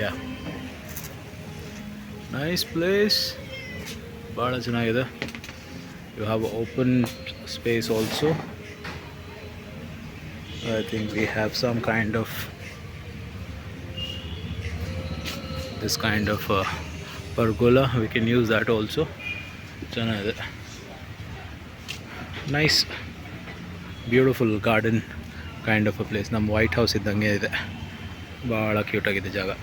ಯಾ nice place, ಭಾಳ ಚೆನ್ನಾಗಿದೆ. You have open space also. I think we have some kind of this kind of pergola. We can use that also. ಚೆನ್ನಾಗಿದೆ. Nice beautiful garden kind of a place. ನಮ್ಮ white house ಇದ್ದಂಗೆ ಇದೆ. ಭಾಳ ಕ್ಯೂಟಾಗಿದೆ ಜಾಗ.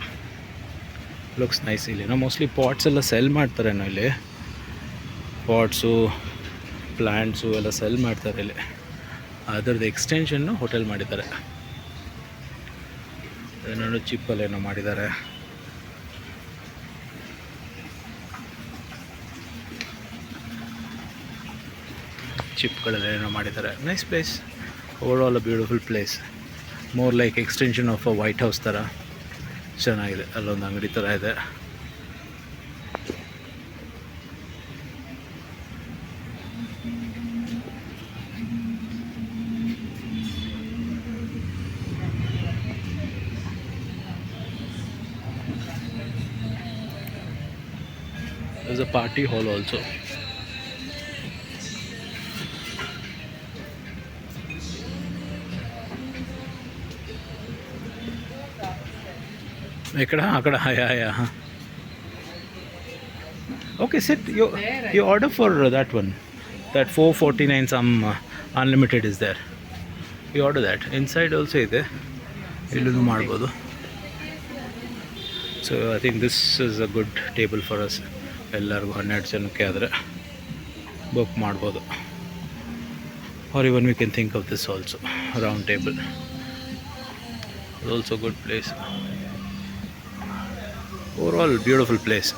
Looks nice. ಇಲ್ಲಿ ನಾವು mostly pats ಎಲ್ಲ cell ಮಾಡ್ತಾರೇನೋ ಇಲ್ಲಿ. ಪಾಟ್ಸು ಪ್ಲ್ಯಾಂಟ್ಸು ಎಲ್ಲ ಸೆಲ್ ಮಾಡ್ತಾರೆ ಇಲ್ಲಿ. ಅದರದ್ದು ಎಕ್ಸ್ಟೆನ್ಷನ್ನು ಹೋಟೆಲ್ ಮಾಡಿದ್ದಾರೆ. ಏನೇನೋ ಚಿಪ್ಪಲ್ಲೇನೋ ಮಾಡಿದ್ದಾರೆ. ಚಿಪ್ಗಳಲ್ಲೇನೋ ಮಾಡಿದ್ದಾರೆ. Nice place. Over all a beautiful place. More like extension of a white house ಥರ ಚೆನ್ನಾಗಿದೆ. ಅಲ್ಲೊಂದು ಅಂಗಡಿ ಥರ ಇದೆ. There's a party hall also. Akada, yeah. Okay, sit. You order for that one. That 449 some unlimited is there. You order that. Inside also ಇದೆ. ಇಲ್ಲೂ ಮಾಡ್ಬೋದು. So I think this is a good table for us. ಎಲ್ಲರಿಗೂ 12 ಜನಕ್ಕೆ ಆದರೆ book ಮಾಡ್ಬೋದು. Or even we can think of this also, round table. It's also a good place. Overall beautiful place.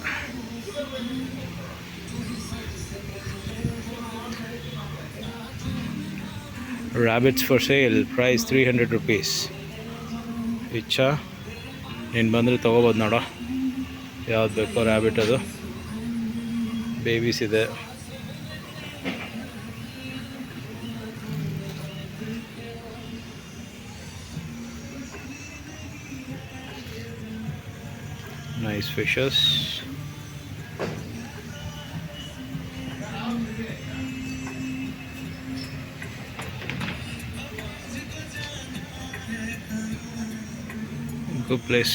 Rabbits for sale, price 300 rupees. ಇಚ್ಛಾ ನೀನು ಬಂದರೆ ತೊಗೋಬೋದು ನೋಡೋ, ಯಾವ್ದು ಬೇಕೋ ರ್ಯಾಬಿಟ್. ಅದು ಬೇಬೀಸ್ ಇದೆ. Nice fishes. Good place.